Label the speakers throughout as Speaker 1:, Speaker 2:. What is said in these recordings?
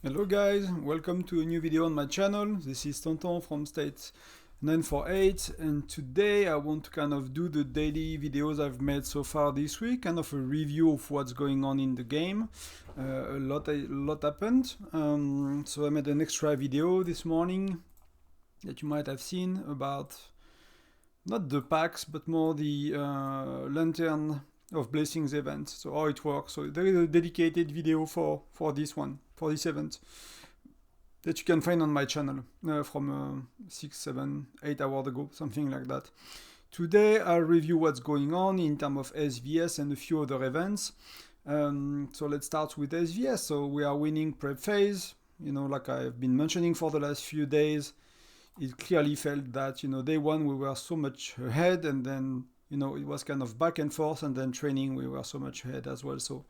Speaker 1: Hello guys, welcome to a new video on my channel. This is Tonton from state 948, and today I want to kind of do the daily videos I've made so far this week, kind of a review of what's going on in the game. A lot happened, so I made an extra video this morning that you might have seen about not the packs but more the Lantern of Blessings event, so how it works. So there is a dedicated video for this event that you can find on my channel from 6, 7, 8 hours ago, something like that. Today I'll review what's going on in terms of SVS and a few other events. So let's start with SVS. So we are winning prep phase, like I've been mentioning for the last few days. It clearly felt that, day one we were so much ahead, and then, it was kind of back and forth, and then training we were so much ahead as well. So,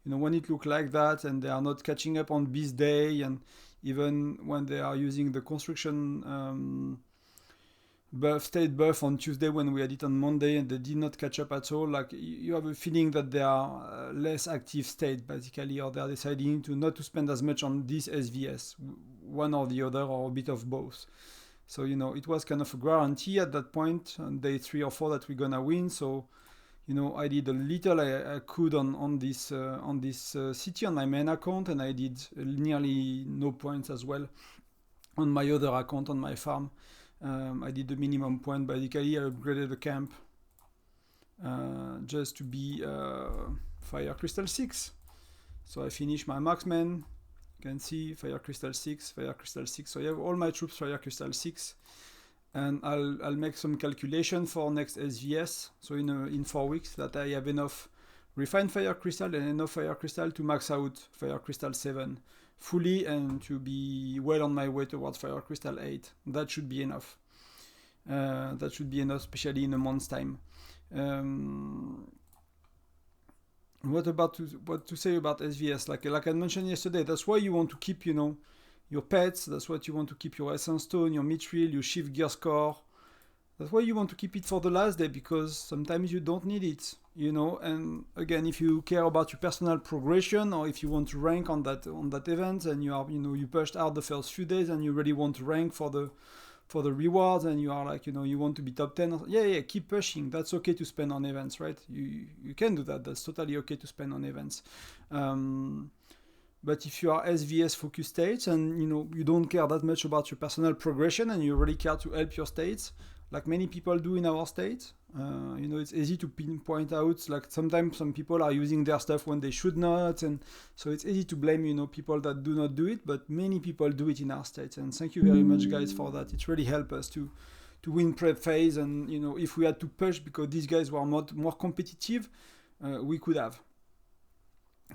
Speaker 1: when it looked like that and they are not catching up on this day, and even when they are using the construction state buff on Tuesday when we had it on Monday and they did not catch up at all, like you have a feeling that they are less active state basically, or they are deciding to not to spend as much on this SVS, one or the other, or a bit of both. So, it was kind of a guarantee at that point on day 3 or 4 that we're gonna win. So, I did a little I could on this city on my main account, and I did nearly no points as well on my other account on my farm. I did the minimum point. Basically, I upgraded the camp just to be Fire Crystal 6. So I finished my marksman. You can see Fire Crystal 6, Fire Crystal 6. So I have all my troops Fire Crystal 6. And I'll make some calculation for next SVS. So in 4 weeks that I have enough refined Fire Crystal and enough Fire Crystal to max out Fire Crystal 7 fully, and to be well on my way towards Fire Crystal 8. That should be enough. Especially in a month's time. What to say about SVS? Like I mentioned yesterday, that's why you want to keep, your pets. That's what you want to keep: your essence stone, your mithril, your shift gear score. That's why you want to keep it for the last day, because sometimes you don't need it, And again, if you care about your personal progression, or if you want to rank on that event, and you are, you pushed out the first few days and you really want to rank for the rewards, and you are like, you want to be top 10, yeah, keep pushing. That's okay to spend on events, right? You can do that. That's totally okay to spend on events. But if you are SVS focused states, and you don't care that much about your personal progression, and you really care to help your states, like many people do in our state, it's easy to pinpoint out, like sometimes some people are using their stuff when they should not, and so it's easy to blame people that do not do it, but many people do it in our state. And thank you very much, guys, for that. It really helped us to win prep phase, and if we had to push because these guys were more competitive, we could have.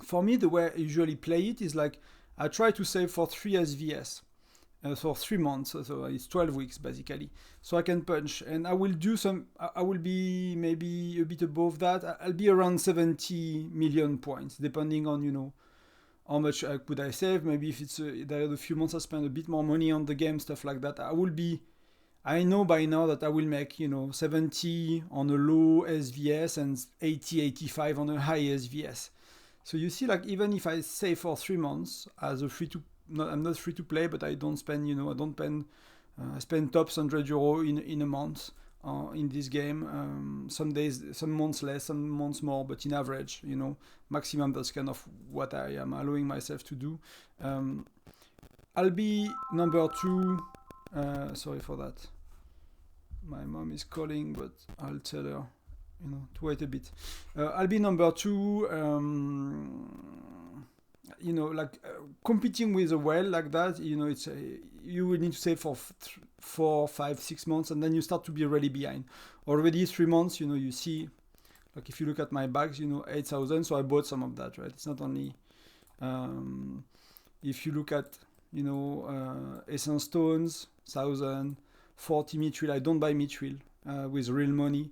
Speaker 1: For me, the way I usually play it is like I try to save for 3 SVS. For 3 months, so it's 12 weeks basically. So I can punch, and I will do I will be maybe a bit above that. I'll be around 70 million points, depending on, how much could I save. Maybe if it's there are a few months I spend a bit more money on the game, stuff like that. I know by now that I will make, 70 on a low SVS and 80, 85 on a high SVS. So you see, like, even if I save for 3 months as a I'm not free to play, but I don't spend, I spend tops €100 in a month in this game. Some days, some months less, some months more, but in average, maximum, that's kind of what I am allowing myself to do. I'll be number 2. Sorry for that. My mom is calling, but I'll tell her, to wait a bit. I'll be number 2. Competing with a whale like that, it's you will need to save for 4, 5, 6 months, and then you start to be really behind. Already 3 months, you see, like if you look at my bags, 8,000, so I bought some of that, right? It's not only, if you look at, essence stones, 1,000, 40 mithril. I don't buy mithril with real money.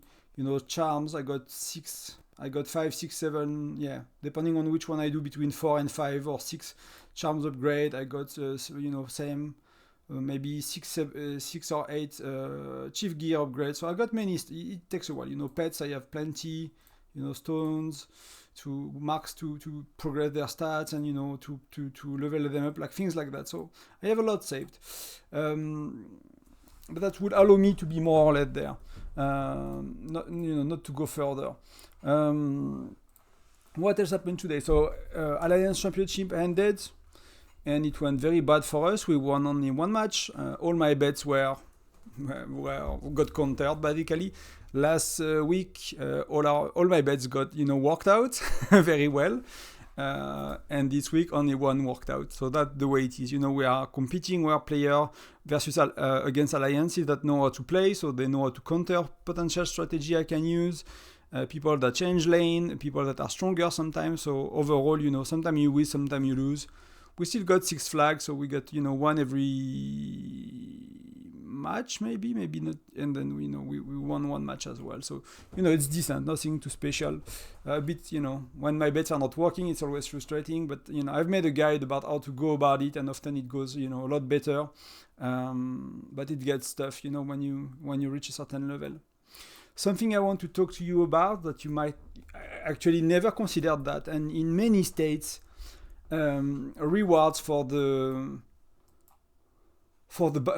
Speaker 1: Charms, I got 5, 6, 7, yeah, depending on which one I do, between 4 and 5 or 6 charms upgrade. I got, same, maybe 6 or 8 chief gear upgrade. So I got many. It takes a while. Pets, I have plenty. Stones, marks to progress their stats, and to level them up, like things like that. So I have a lot saved, but that would allow me to be more or less there, not to go further. What else happened today? So Alliance Championship ended, and it went very bad for us. We won only one match. All my bets got countered basically. Last week, all my bets got worked out very well, and this week only one worked out. So that's the way it is. We are competing. We are player versus against alliances that know how to play, so they know how to counter potential strategy I can use. People that change lane, people that are stronger sometimes. So overall, sometimes you win, sometimes you lose. We still got 6 flags, so we got one every match, maybe not, and then we won one match as well. So it's decent, nothing too special. A bit, when my bets are not working, it's always frustrating. But I've made a guide about how to go about it, and often it goes a lot better. But it gets tough, when you reach a certain level. Something I want to talk to you about that you might actually never considered that, and in many states, rewards for the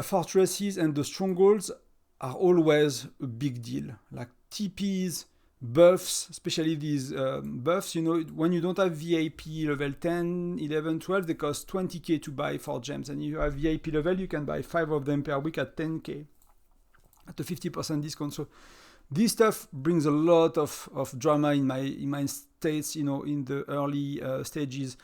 Speaker 1: fortresses and the strongholds are always a big deal. Like TPs, buffs, especially these buffs, when you don't have VIP level 10, 11, 12, they cost 20k to buy for gems. And if you have VIP level, you can buy 5 of them per week at 10k at a 50% discount. So this stuff brings a lot of drama in my states, in the early stages.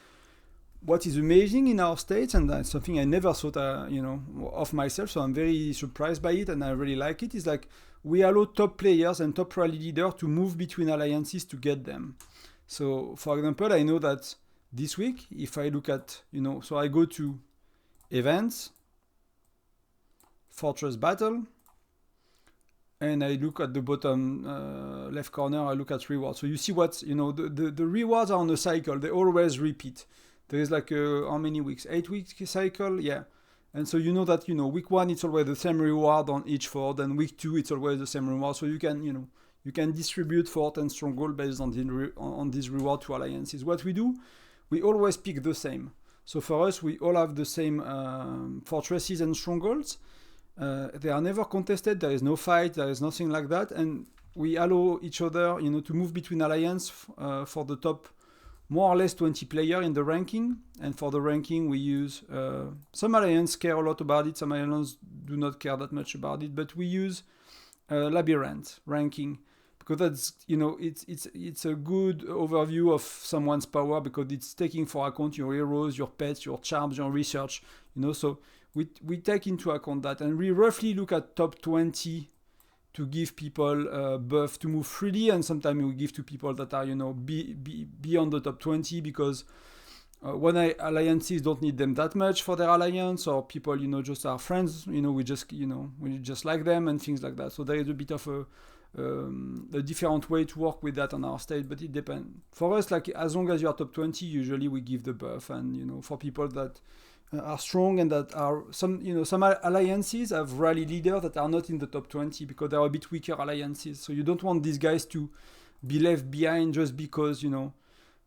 Speaker 1: What is amazing in our states, and that's something I never thought, of myself, so I'm very surprised by it, and I really like it, is like we allow top players and top rally leaders to move between alliances to get them. So, for example, I know that this week, if I look at, so I go to events, Fortress Battle, and I look at the bottom left corner, I look at rewards. So you see what, the rewards are on a cycle, they always repeat. There is like how many weeks? 8-week cycle? Yeah. And so that, week 1, it's always the same reward on each fort, and week 2, it's always the same reward. So you can distribute fort and stronghold based on this reward to alliances. What we do, we always pick the same. So for us, we all have the same fortresses and strongholds. They are never contested. There is no fight. There is nothing like that. And we allow each other, to move between alliance for the top more or less 20 players in the ranking. And for the ranking, we use some alliances care a lot about it. Some alliances do not care that much about it. But we use labyrinth ranking because that's it's a good overview of someone's power because it's taking for account your heroes, your pets, your charms, your research. So we take into account that, and we roughly look at top 20 to give people buff to move freely, and sometimes we give to people that are beyond the top 20 because when alliances don't need them that much for their alliance, or people just are friends, we just like them and things like that. So there is a bit of a different way to work with that on our state, but it depends. For us, like as long as you are top 20, usually we give the buff, and for people that are strong and that are some alliances have rally leaders that are not in the top 20 because they are a bit weaker alliances. So you don't want these guys to be left behind just because we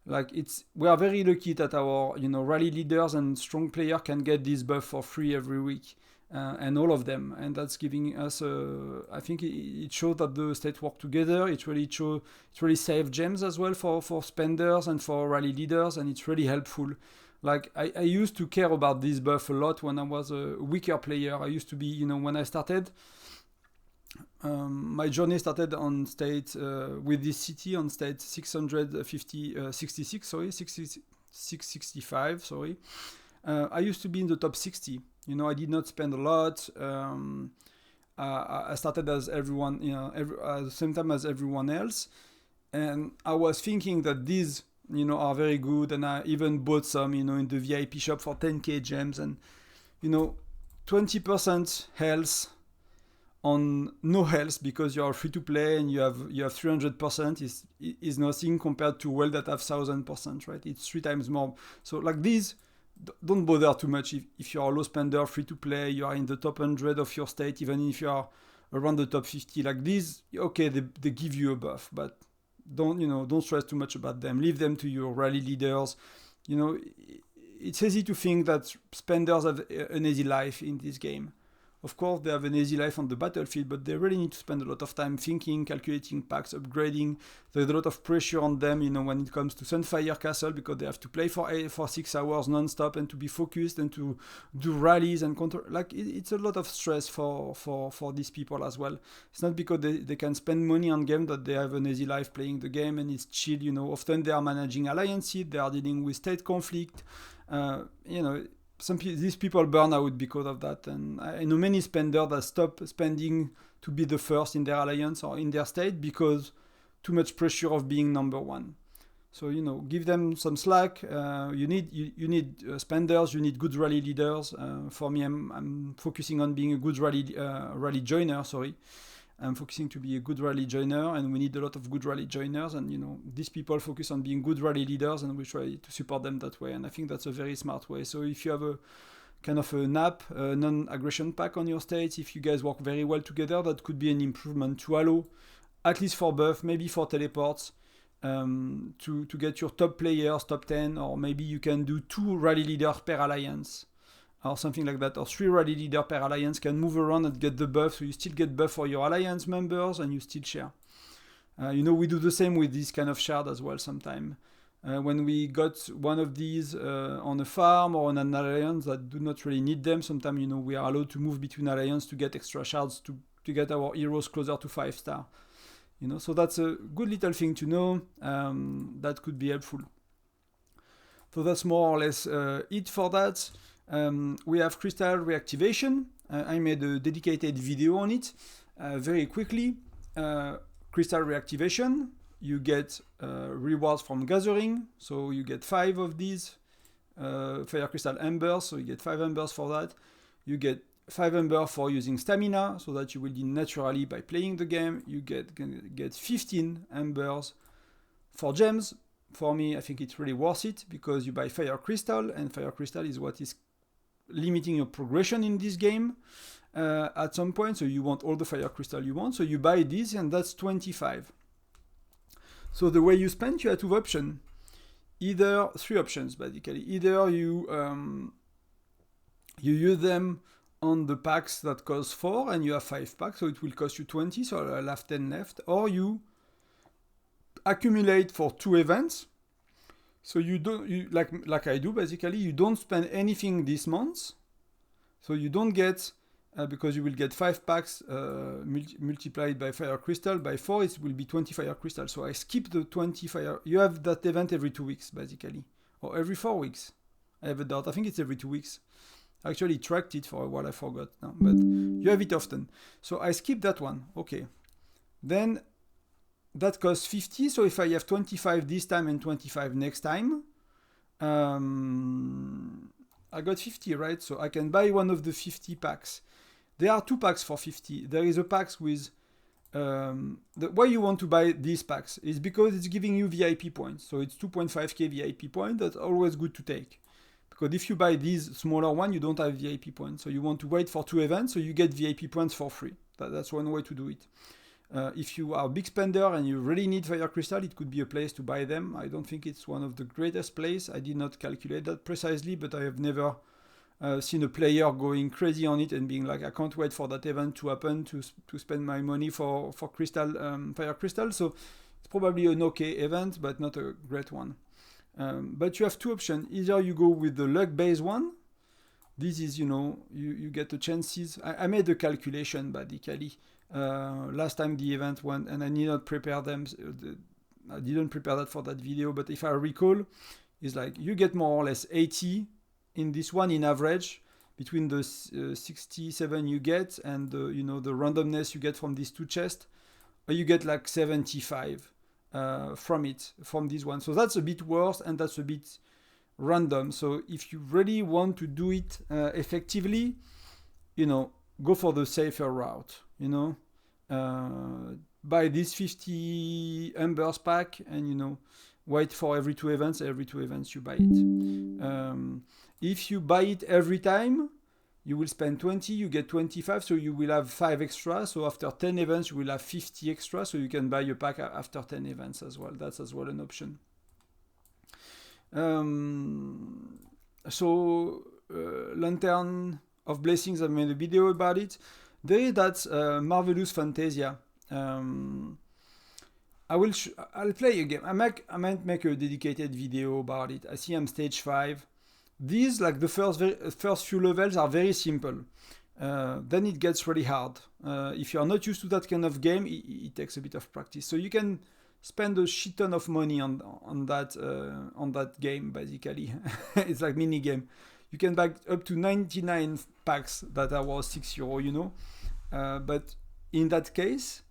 Speaker 1: are very lucky that our rally leaders and strong player can get this buff for free every week, and all of them, and that's giving us I think it shows that the state work together. It really saves gems as well for spenders and for rally leaders, and it's really helpful. Like I used to care about this buff a lot when I was a weaker player. I used to be, when I started, my journey started on state with this city on state 665. Sorry, I used to be in the top 60. I did not spend a lot. I started as everyone, at the same time as everyone else, and I was thinking that these are very good, and I even bought some, in the VIP shop for 10k gems, and 20% health on no health because you are free to play and you have 300% is nothing compared to well that have 1000%, right? It's 3 times more. So like these, don't bother too much if you are a low spender, free to play, you are in the top 100 of your state, even if you are around the top 50. Like these, okay, they give you a buff, but don't stress too much about them. Leave them to your rally leaders. It's easy to think that spenders have an easy life in this game. Of course, they have an easy life on the battlefield, but they really need to spend a lot of time thinking, calculating packs, upgrading. There's a lot of pressure on them, when it comes to Sunfire Castle, because they have to play for 6 hours non-stop and to be focused and to do rallies and counter. It's a lot of stress for these people as well. It's not because they can spend money on game that they have an easy life playing the game and it's chill. Often they are managing alliances, they are dealing with state conflict. These people burn out because of that, and I know many spenders that stop spending to be the first in their alliance or in their state because too much pressure of being number one. So give them some slack. You need spenders. You need good rally leaders. For me, I'm focusing on being a good rally joiner. I'm focusing to be a good rally joiner, and we need a lot of good rally joiners. And these people focus on being good rally leaders, and we try to support them that way. And I think that's a very smart way. So if you have a kind of a NAP, non-aggression pack on your state, if you guys work very well together, that could be an improvement to allow, at least for buff, maybe for teleports, to get your top players, top 10, or maybe you can do 2 rally leaders per alliance, or something like that, or 3 rally leaders per alliance can move around and get the buff, so you still get buff for your alliance members and you still share. We do the same with this kind of shard as well sometimes. When we got one of these on a farm or on an alliance that do not really need them, sometimes we are allowed to move between alliances to get extra shards to get our heroes closer to 5-star. So that's a good little thing to know. That could be helpful. So that's more or less it for that. We have crystal reactivation. I made a dedicated video on it very quickly. Crystal reactivation, you get rewards from gathering. So you get 5 of these fire crystal embers. So you get 5 embers for that. You get 5 embers for using stamina, so that you will do naturally by playing the game. You get 15 embers for gems. For me, I think it's really worth it because you buy fire crystal, and fire crystal is what is limiting your progression in this game at some point. So you want all the fire crystal you want, so you buy this, and that's 25. So the way you spend, you have 2 options. Either 3 options basically. Either you use them on the packs that cost 4 and you have 5 packs, so it will cost you 20, so I'll have 10 left, or you accumulate for 2 events. So you don't, like I do basically, you don't spend anything this month, so you don't get, because you will get 5 packs multiplied by fire crystal, by 4 it will be 20 fire crystal, so I skip the 20 fire, you have that event every 2 weeks basically, or every 4 weeks, I have a doubt, I think it's every 2 weeks. I actually tracked it for a while, I forgot now, but you have it often. So I skip that one, okay. Then that costs 50, so if I have 25 this time and 25 next time, I got 50, right? So I can buy one of the 50 packs. There are 2 packs for 50. There is a pack with, why you want to buy these packs is because it's giving you VIP points. So it's 2.5k VIP point, that's always good to take. Because if you buy these smaller one, you don't have VIP points. So you want to wait for 2 events, so you get VIP points for free. That's one way to do it. If you are a big spender and you really need fire crystal, it could be a place to buy them. I don't think it's one of the greatest places. I did not calculate that precisely, but I have never seen a player going crazy on it and being like, I can't wait for that event to happen to spend my money for crystal, fire crystal. So it's probably an okay event, but not a great one. But you have 2 options. Either you go with the luck-based one. This is, you get the chances. I made a calculation basically. Last time the event went, and I did not prepare them. I didn't prepare that for that video, but if I recall, it's like you get more or less 80 in this one in average between the 67 you get and the randomness you get from these 2 chests, or you get like 75 from this one. So that's a bit worse and that's a bit random. So if you really want to do it effectively, go for the safer route. Buy this 50 embers pack and wait for every 2 events. Every 2 events you buy it. If you buy it every time, you will spend 20, you get 25, so you will have 5 extra. So after 10 events, you will have 50 extra, so you can buy a pack after 10 events as well. That's as well an option. Lantern of Blessings, I made a video about it. There is that Marvelous Fantasia. I'll play a game. I might make a dedicated video about it. I see I'm stage 5. These, like the first few levels, are very simple. Then it gets really hard. If you're not used to that kind of game, it takes a bit of practice. So you can spend a shit ton of money on that game, basically. It's like mini game. You can buy up to 99 packs that are worth €6, you know. But in that case,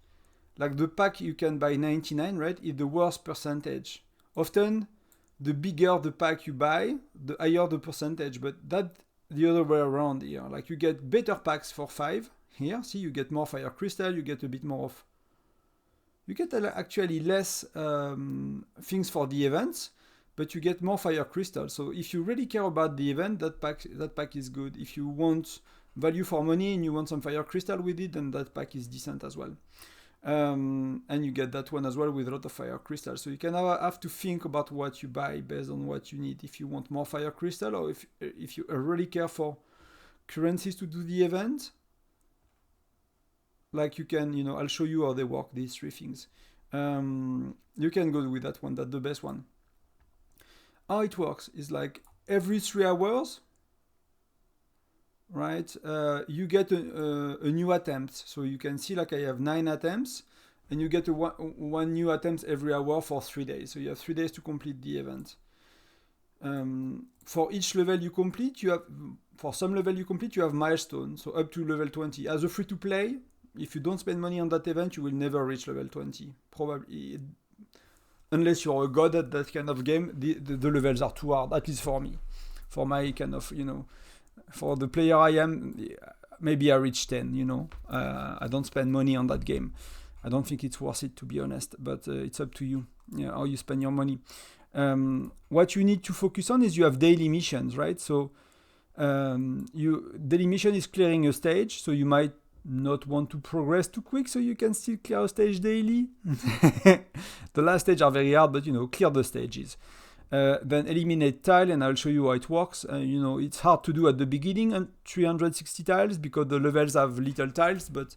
Speaker 1: like the pack you can buy 99, right, is the worst percentage. Often, the bigger the pack you buy, the higher the percentage. But that the other way around here. Like you get better packs for 5 here. See, you get more fire crystal. You get a bit more of. You get actually less things for the events, but you get more fire crystal. So if you really care about the event, that pack is good. If you want value for money and you want some fire crystal with it, then that pack is decent as well. And you get that one as well with a lot of fire crystal. So you can have to think about what you buy based on what you need. If you want more fire crystal, or if you really care for currencies to do the event, like you can, you know, I'll show you how they work, these 3 things. You can go with that one. That's the best one. How it works is like every 3 hours, right, you get a new attempt. So you can see like I have 9 attempts, and you get one new attempt every hour for 3 days. So you have 3 days to complete the event. For each level you complete, for some level you complete, you have milestones. So up to level 20. As a free-to-play, if you don't spend money on that event, you will never reach level 20. Probably, unless you're a god at that kind of game, the levels are too hard, at least for me. For my kind of, you know, for the player I am, maybe I reach 10, you know. I don't spend money on that game. I don't think it's worth it, to be honest, but it's up to you, how you spend your money. What you need to focus on is you have daily missions, right? So daily mission is clearing a stage, so you might not want to progress too quick, so you can still clear a stage daily. The last stage are very hard, but you know, clear the stages. Then eliminate tile, and I'll show you how it works. You know, it's hard to do at the beginning on 360 tiles because the levels have little tiles, but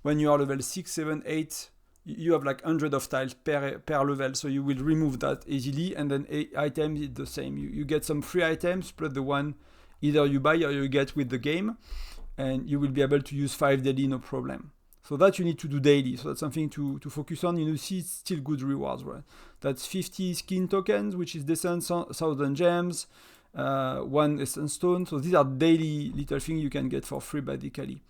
Speaker 1: when you are level 6, 7, 8, you have like 100 of tiles per level, so you will remove that easily. And then items is the same. You get some free items plus the one either you buy or you get with the game, and you will be able to use 5 daily, no problem. So that you need to do daily. So that's something to focus on. You see, it's still good rewards, right? That's 50 skin tokens, which is decent, 1,000 gems, 1 essence stone. So these are daily little things you can get for free, basically.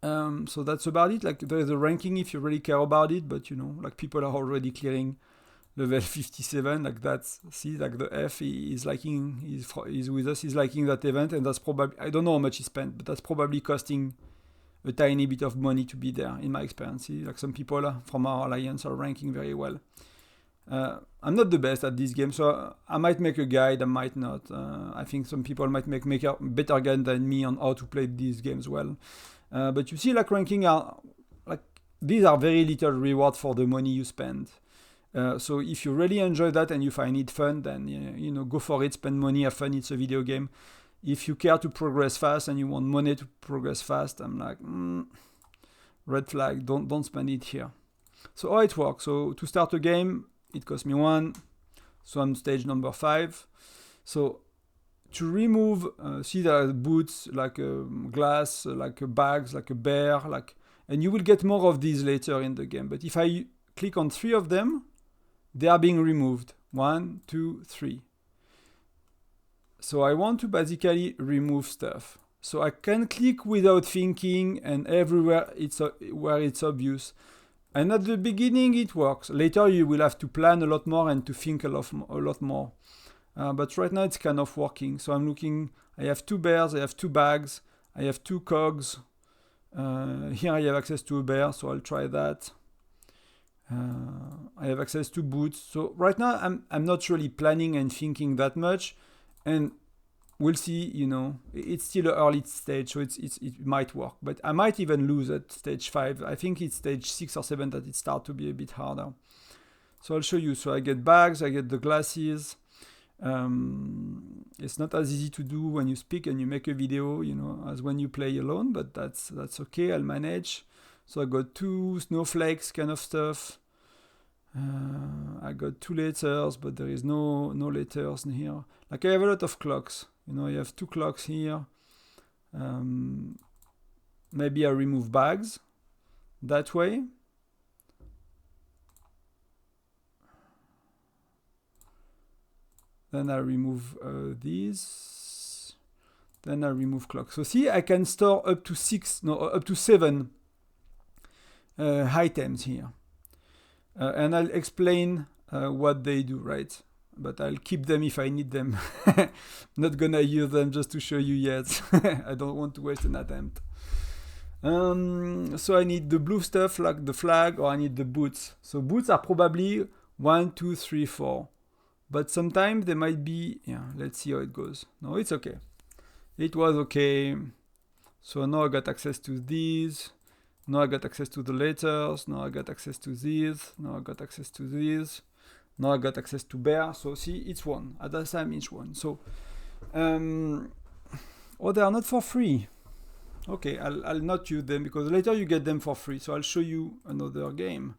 Speaker 1: So that's about it. Like there is a ranking if you really care about it, but you know, like people are already clearing level 57. Like that's, see, like the F is liking, is with us, he's liking that event, and that's probably, I don't know how much he spent, but that's probably costing a tiny bit of money to be there, in my experience. See, like some people from our alliance are ranking very well. I'm not the best at this game, so I might make a guide, I might not. I think some people might make a better guide than me on how to play these games well. But you see, like ranking are like these are very little reward for the money you spend. So if you really enjoy that and you find it fun, then you know, go for it, spend money, have fun. It's a video game. If you care to progress fast and you want money to progress fast, I'm like, red flag, don't spend it here. So how it works? So to start a game, it costs me 1. So I'm stage number 5. So to remove, see there are boots, like glass, like bags, like a bear, and you will get more of these later in the game. But if I click on 3 of them, they are being removed. 1, 2, 3. So I want to basically remove stuff. So I can click without thinking, and everywhere where it's obvious. And at the beginning it works. Later you will have to plan a lot more and to think a lot more. But right now it's kind of working. So I'm looking, I have 2 bears, I have 2 bags, I have 2 cogs. Here I have access to a bear, so I'll try that. I have access to boots. So right now I'm not really planning and thinking that much. And we'll see, you know, it's still an early stage, so it might work. But I might even lose at stage 5. I think it's stage 6 or 7 that it starts to be a bit harder. So I'll show you. So I get bags, I get the glasses. It's not as easy to do when you speak and you make a video, you know, as when you play alone, but that's okay, I'll manage. So I got 2 snowflakes kind of stuff. I got 2 letters, but there is no letters in here. Like I have a lot of clocks. You know, you have 2 clocks here. Maybe I remove bags that way. Then I remove these. Then I remove clocks. So see, I can store up to 7 items here. And I'll explain what they do, right? But I'll keep them if I need them. Not gonna use them just to show you yet. I don't want to waste an attempt. So I need the blue stuff like the flag, or I need the boots. So boots are probably 1, 2, 3, 4. But sometimes they might be, yeah, let's see how it goes. No, it's okay. It was okay. So now I got access to these. Now I got access to the letters. Now I got access to these. Now I got access to these. Now I got access to bear. So see, it's one. At that time, each one. So, oh, they are not for free. Okay, I'll not use them because later you get them for free. So I'll show you another game.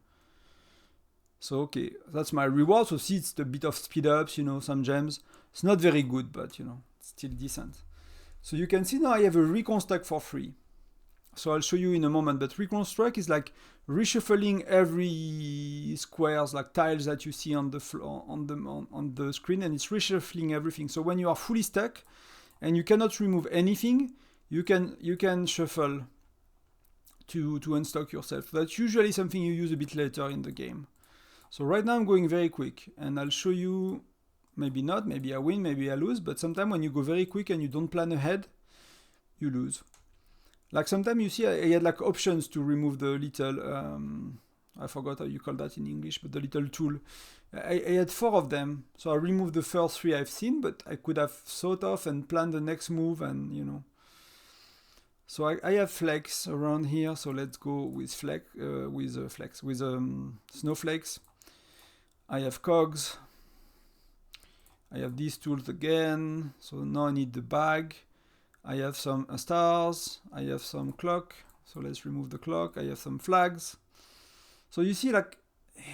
Speaker 1: So, okay, that's my reward. So see, it's a bit of speed ups, you know, some gems. It's not very good, but, you know, it's still decent. So you can see now I have a reconstruct for free. So I'll show you in a moment, but reconstruct is like reshuffling every squares, like tiles that you see on the floor, on the screen, and it's reshuffling everything. So when you are fully stuck and you cannot remove anything, you can shuffle to unstuck yourself. That's usually something you use a bit later in the game. So right now I'm going very quick, and I'll show you, maybe not, maybe I win, maybe I lose, but sometimes when you go very quick and you don't plan ahead, you lose. Like sometimes you see I had like options to remove the little, I forgot how you call that in English, but the little tool. I had 4 of them, so I removed the first 3 I've seen, but I could have thought of and planned the next move, and you know. So I have flex around here, so let's go with snowflakes. I have cogs. I have these tools again, so now I need the bag. I have some stars, I have some clock, so let's remove the clock. I have some flags. So you see, like,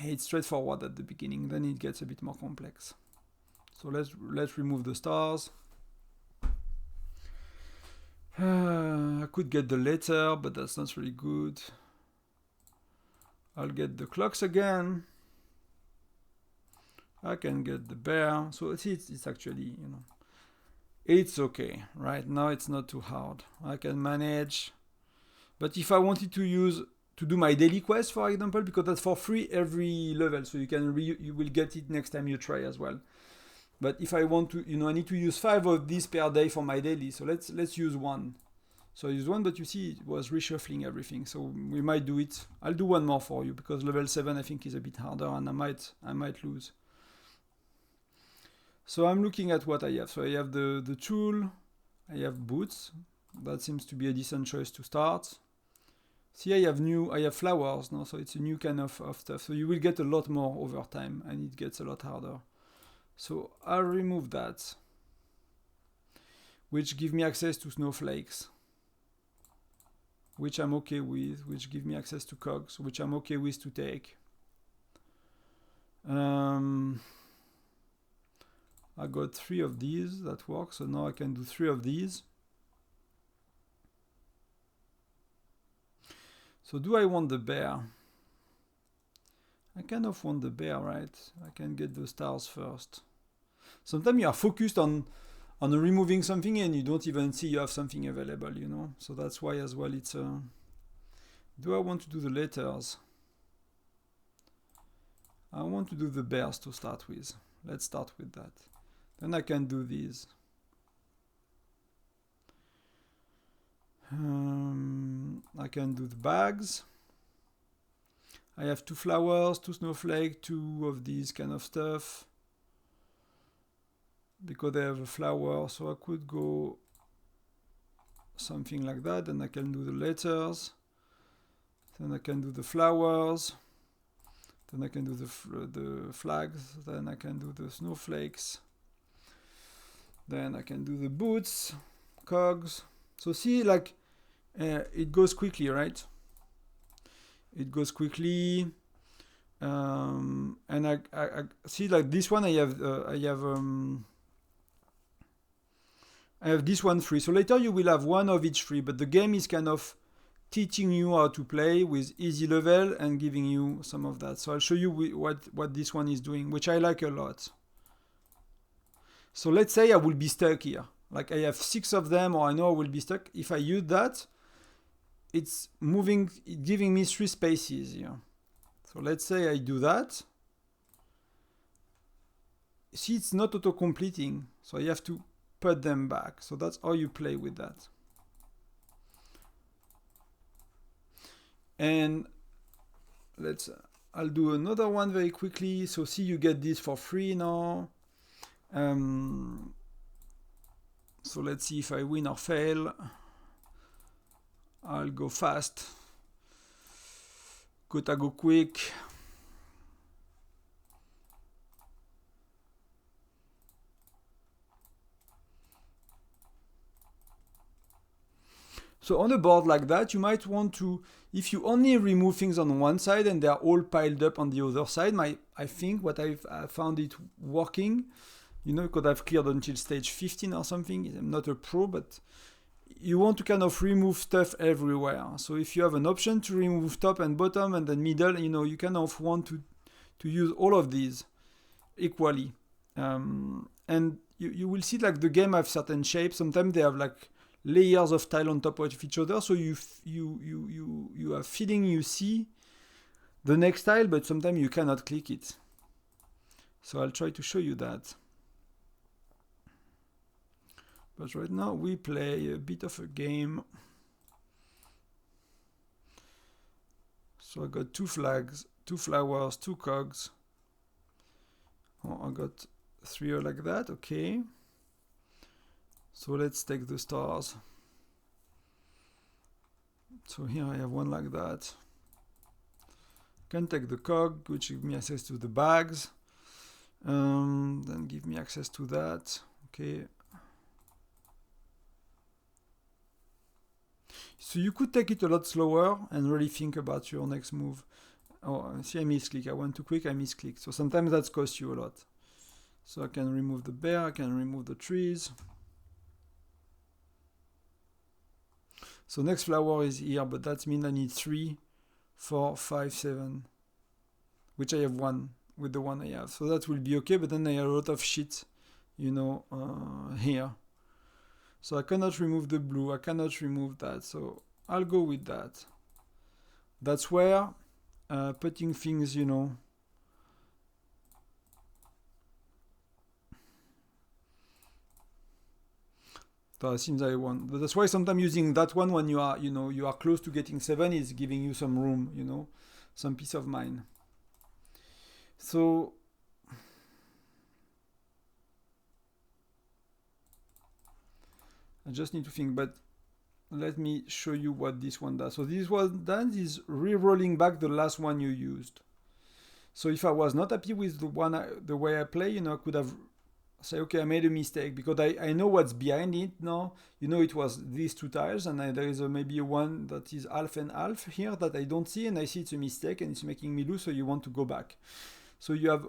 Speaker 1: it's straightforward at the beginning, then it gets a bit more complex. So let's remove the stars. I could get the letter, but that's not really good. I'll get the clocks again. I can get the bear. So it's actually, you know, it's okay. Right now it's not too hard. I can manage. But if I wanted to do my daily quest, for example, because that's for free every level, so you will get it next time you try as well. But if I want to, you know, I need to use 5 of these per day for my daily. So let's use 1. So I use 1, but you see it was reshuffling everything. So we might do it. I'll do 1 more for you because level 7 I think is a bit harder, and I might lose. So I'm looking at what I have. So I have the tool, I have boots. That seems to be a decent choice to start. See, I have flowers now, so it's a new kind of stuff. So you will get a lot more over time, and it gets a lot harder. So I'll remove that, which give me access to snowflakes, which I'm okay with, which give me access to cogs, which I'm okay with to take. I got 3 of these that work, so now I can do 3 of these. So do I want the bear? I kind of want the bear, right? I can get the stars first. Sometimes you are focused on removing something and you don't even see you have something available, you know? So that's why as well it's do I want to do the letters? I want to do the bears to start with. Let's start with that. Then I can do these. I can do the bags. I have 2 flowers, 2 snowflakes, 2 of these kind of stuff. because they have a flower, so I could go something like that. Then I can do the letters, then I can do the flowers, then I can do the flags, then I can do the snowflakes, then I can do the boots, cogs. So see, like it goes quickly, right? It goes quickly. And I see, like this one I have this one free. So later you will have one of each free, but the game is kind of teaching you how to play with easy level and giving you some of that. So I'll show you what this one is doing, which I like a lot. So let's say I will be stuck here. Like I have 6 of them, or I know I will be stuck. If I use that, it's moving, giving me 3 spaces here. So let's say I do that. See, it's not auto-completing, so I have to put them back. So that's how you play with that. And I'll do another one very quickly. So see, you get this for free now. So let's see if I win or fail. I'll go fast. Gotta go quick. So on a board like that, you might want to, if you only remove things on one side and they're all piled up on the other side, I think what I found it working, you know, because I've cleared until stage 15 or something. I'm not a pro, but you want to kind of remove stuff everywhere. So if you have an option to remove top and bottom and then middle, you know, you kind of want to use all of these equally. And you will see, like, the game have certain shapes. Sometimes they have like layers of tile on top of each other, so you are feeling, you see the next tile, but sometimes you cannot click it. So I'll try to show you that. But right now we play a bit of a game. So I got 2 flags, 2 flowers, 2 cogs. Oh, I got 3 like that, okay. So let's take the stars. So here I have one like that. Can take the cog, which gives me access to the bags. Then give me access to that, okay. So you could take it a lot slower and really think about your next move. Oh, see, I misclick. I went too quick, I misclick. So sometimes that costs you a lot. So I can remove the bear, I can remove the trees. So next flower is here, but that means I need 3, 4, 5, 7. Which I have 1 with the one I have. So that will be okay, but then I have a lot of shit, you know, here. So I cannot remove the blue, I cannot remove that, so I'll go with that. That's where putting things, you know, that seems I want. But that's why sometimes using that one when you are, you know, you are close to getting 7 is giving you some room, you know, some peace of mind. So I just need to think, but let me show you what this one does. So this one does is re-rolling back the last one you used. So if I was not happy with the way I play, you know, I could have say, okay, I made a mistake, because I know what's behind it now. You know, it was these 2 tiles, and there is maybe one that is half and half here that I don't see, and I see it's a mistake and it's making me lose, so you want to go back. So you have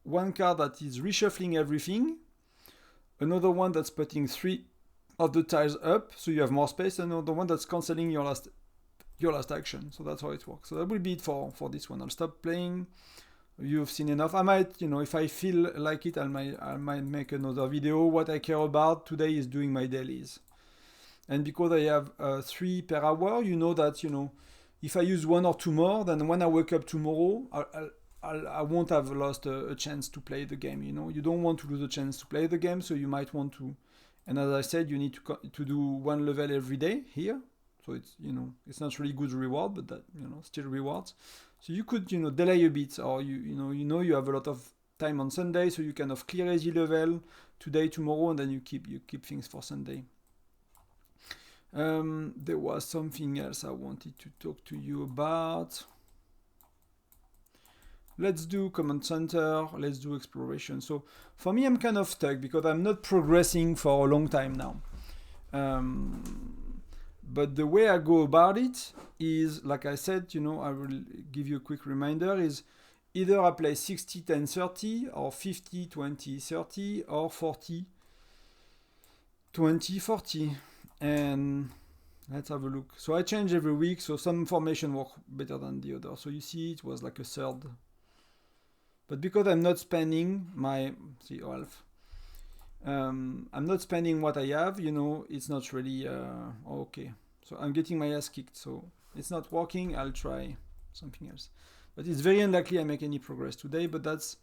Speaker 1: one card that is reshuffling everything, another one that's putting 3 of the tiles up, so you have more space, and another one that's cancelling your last action. So that's how it works. So that will be it for this one. I'll stop playing. You've seen enough. I might, you know, if I feel like it, I might make another video. What I care about today is doing my dailies. And because I have 3 per hour, you know that, you know, if I use 1 or 2 more, then when I wake up tomorrow, I won't have lost a chance to play the game, you know. You don't want to lose a chance to play the game, so you might want to. And as I said, you need to do 1 level every day here. So it's, you know, it's not really good reward, but that, you know, still rewards. So you could, you know, delay a bit, or you know you have a lot of time on Sunday, so you kind of clear easy level, today, tomorrow, and then you keep things for Sunday. There was something else I wanted to talk to you about. Let's do command center, let's do exploration. So for me, I'm kind of stuck because I'm not progressing for a long time now. But the way I go about it is, like I said, you know, I will give you a quick reminder, is either I play 60, 10, 30, or 50, 20, 30, or 40, 20, 40. And let's have a look. So I change every week, so some formation work better than the other. So you see it was like a third. But because I'm not spending my, see, half, I'm not spending what I have, you know, it's not really, okay. So I'm getting my ass kicked, so it's not working, I'll try something else. But it's very unlikely I make any progress today, but that's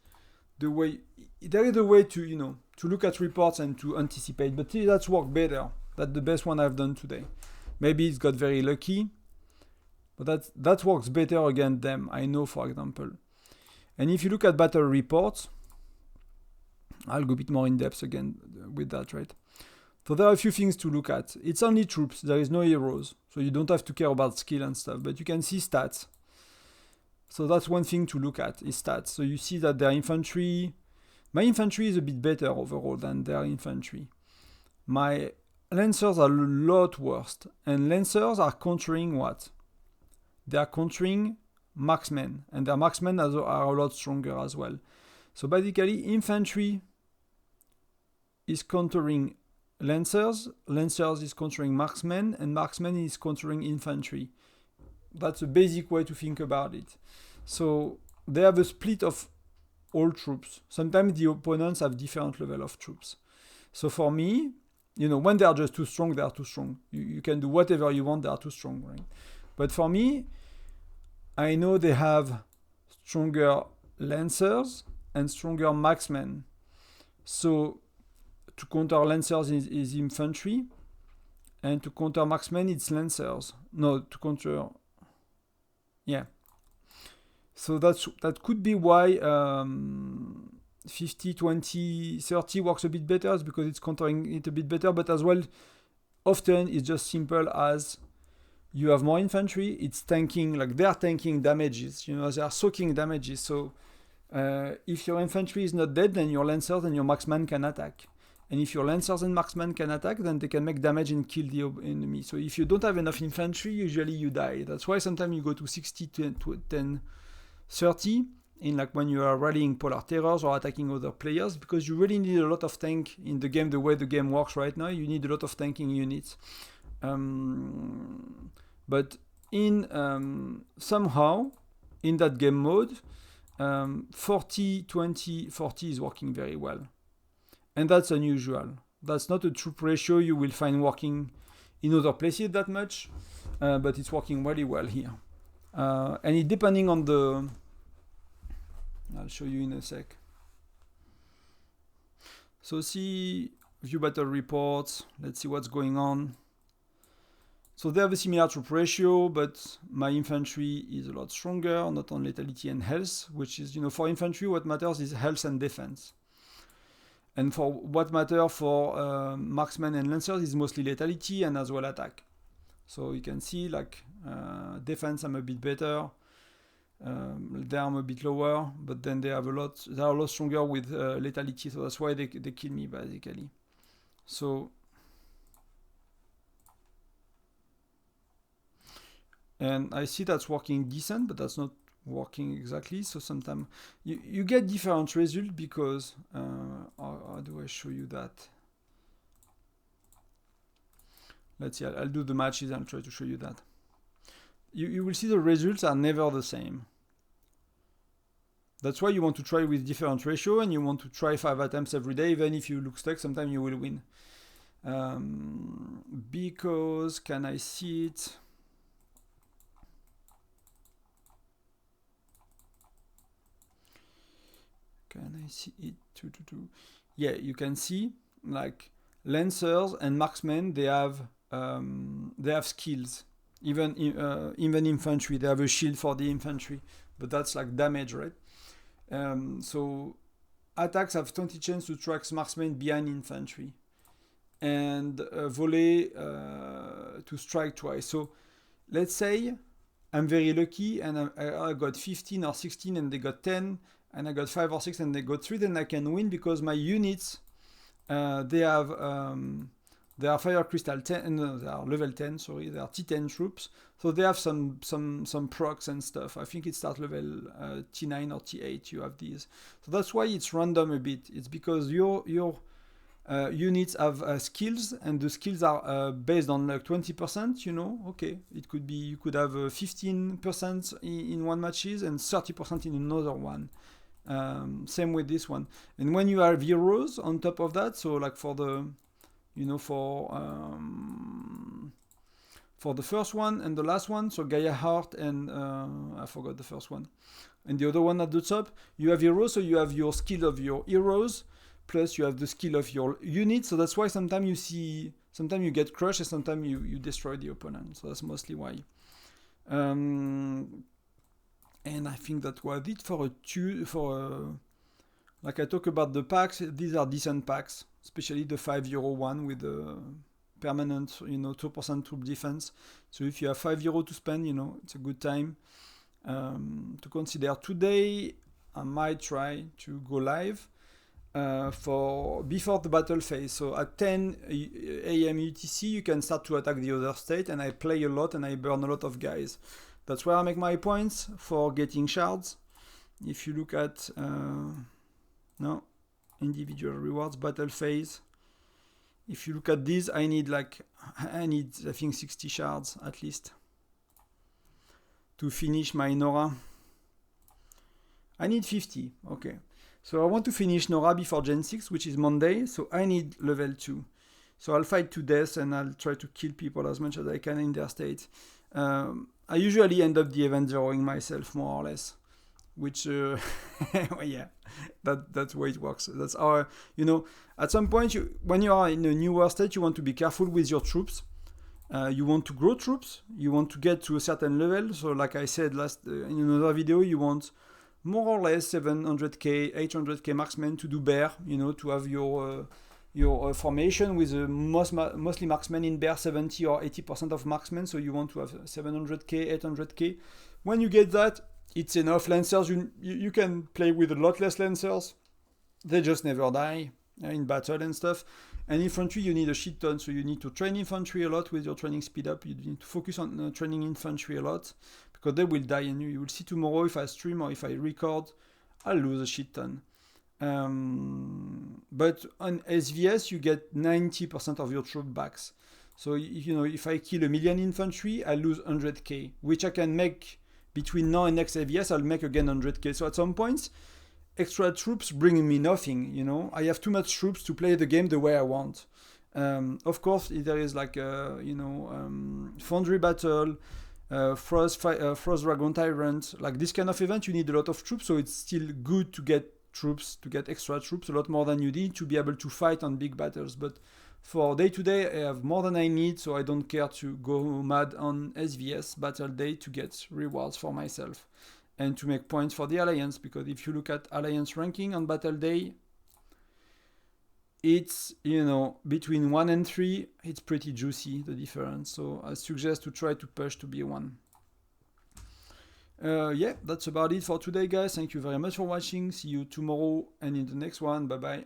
Speaker 1: the way, there is a way to, you know, to look at reports and to anticipate, but that's worked better. That's the best one I've done today. Maybe it's got very lucky, but that works better against them, I know, for example. And if you look at battle reports, I'll go a bit more in depth again with that, right? So there are a few things to look at. It's only troops, there is no heroes, so you don't have to care about skill and stuff, but you can see stats. So that's one thing to look at, is stats. So you see that their infantry, my infantry is a bit better overall than their infantry. My lancers are a lot worse, and lancers are countering what? They are countering marksmen, and their marksmen are a lot stronger as well. So basically, infantry is countering lancers, lancers is countering marksmen, and marksmen is countering infantry. That's a basic way to think about it. So they have a split of all troops. Sometimes the opponents have different level of troops. So for me, you know, when they are just too strong, they are too strong. You can do whatever you want, they are too strong, right? But for me, I know they have stronger lancers and stronger marksmen. So to counter lancers is infantry, and to counter marksmen it's lancers. No, to counter, yeah. So that could be why 50, 20, 30 works a bit better. It's because it's countering it a bit better, but as well, often it's just simple as you have more infantry, it's tanking, like they are tanking damages, you know, they are soaking damages. So if your infantry is not dead, then your lancers and your marksmen can attack. And if your lancers and marksmen can attack, then they can make damage and kill the enemy. So if you don't have enough infantry, usually you die. That's why sometimes you go to 60, 10, 30, in like when you are rallying polar terrors or attacking other players, because you really need a lot of tank in the game. The way the game works right now, you need a lot of tanking units. But in somehow in that game mode, 40, 20, 40 is working very well. And that's unusual. That's not a troop ratio you will find working in other places that much, but it's working really well here. And it depending on the, I'll show you in a sec. So see view battle reports, let's see what's going on. So they have a similar troop ratio, but my infantry is a lot stronger, not on lethality and health, which is, you know, for infantry what matters is health and defense. And for what matters for marksmen and lancers is mostly lethality and as well attack. So you can see like defense I'm a bit better, there I'm a bit lower, but then they are a lot stronger with lethality, so that's why they kill me basically. So and I see that's working decent, but that's not working exactly. So sometimes you get different results because how do I show you that? Let's see, I'll do the matches and try to show you that. You will see the results are never the same. That's why you want to try with different ratio, and you want to try 5 attempts every day. Even if you look stuck, sometimes you will win. Because, can I see it? Can I see it? Yeah, you can see like lancers and marksmen, they have skills. Even infantry, they have a shield for the infantry, but that's like damage, right? So attacks have 20 chance to track marksmen behind infantry, and volley to strike twice. So let's say I'm very lucky and I got 15 or 16 and they got 10, and I got 5 or 6 and they got 3, then I can win because my units, they are fire crystal 10, no, they are level 10, sorry, they are T10 troops, so they have some procs and stuff. I think it starts level T9 or T8, you have these. So that's why it's random a bit. It's because your units have skills, and the skills are based on like 20%, you know. Okay, it could be, you could have 15% in one matches and 30% in another one. Same with this one. And when you have heroes on top of that, so like for the, you know, for the first one and the last one, so Gaia Heart and I forgot the first one, and the other one at the top, you have heroes, so you have your skill of your heroes, plus you have the skill of your unit. So that's why sometimes you get crushed and sometimes you destroy the opponent. So that's mostly why. And I think that was it for like I talk about the packs. These are decent packs, especially the €5 one with the permanent, you know, 2% troop defense. So if you have €5 to spend, you know, it's a good time to consider. Today I might try to go live for before the battle phase. So at 10 AM UTC, you can start to attack the other state, and I play a lot and I burn a lot of guys. That's where I make my points for getting shards. If you look at individual rewards, battle phase, if you look at these, I need I think 60 shards at least to finish my Nora. I need 50. Okay. So I want to finish Nora before Gen 6, which is Monday, so I need level 2. So I'll fight to death and I'll try to kill people as much as I can in their state. I usually end up the event zeroing myself, more or less, which, well, yeah, that's the way it works. That's our, you know, at some point, when you are in a newer state, you want to be careful with your troops. You want to grow troops, you want to get to a certain level. So like I said in another video, you want more or less 700k, 800k marksmen to do bear, you know, to have your formation with mostly marksmen in bear, 70 or 80% of marksmen. So you want to have 700k, 800k. When you get that, it's enough. Lancers, you can play with a lot less lancers. They just never die in battle and stuff. And infantry, you need a shit ton. So you need to train infantry a lot with your training speed up. You need to focus on training infantry a lot, because they will die, and you will see tomorrow if I stream or if I record, I'll lose a shit ton. But on SVS, you get 90% of your troop backs. So, you know, if I kill 1 million infantry, I lose 100k, which I can make between now and next SVS, I'll make again 100k. So at some points, extra troops bring me nothing, you know. I have too much troops to play the game the way I want. Of course, there is like, Foundry Battle, Frost Dragon Tyrant, like this kind of event, you need a lot of troops, so it's still good to get troops, to get extra troops, a lot more than you need to be able to fight on big battles. But for day to day, I have more than I need, so I don't care to go mad on SVS battle day to get rewards for myself and to make points for the Alliance, because if you look at Alliance ranking on battle day, it's, you know, between 1 and 3, it's pretty juicy, the difference. So I suggest to try to push to be 1. Yeah, that's about it for today, guys. Thank you very much for watching. See you tomorrow and in the next one. Bye bye.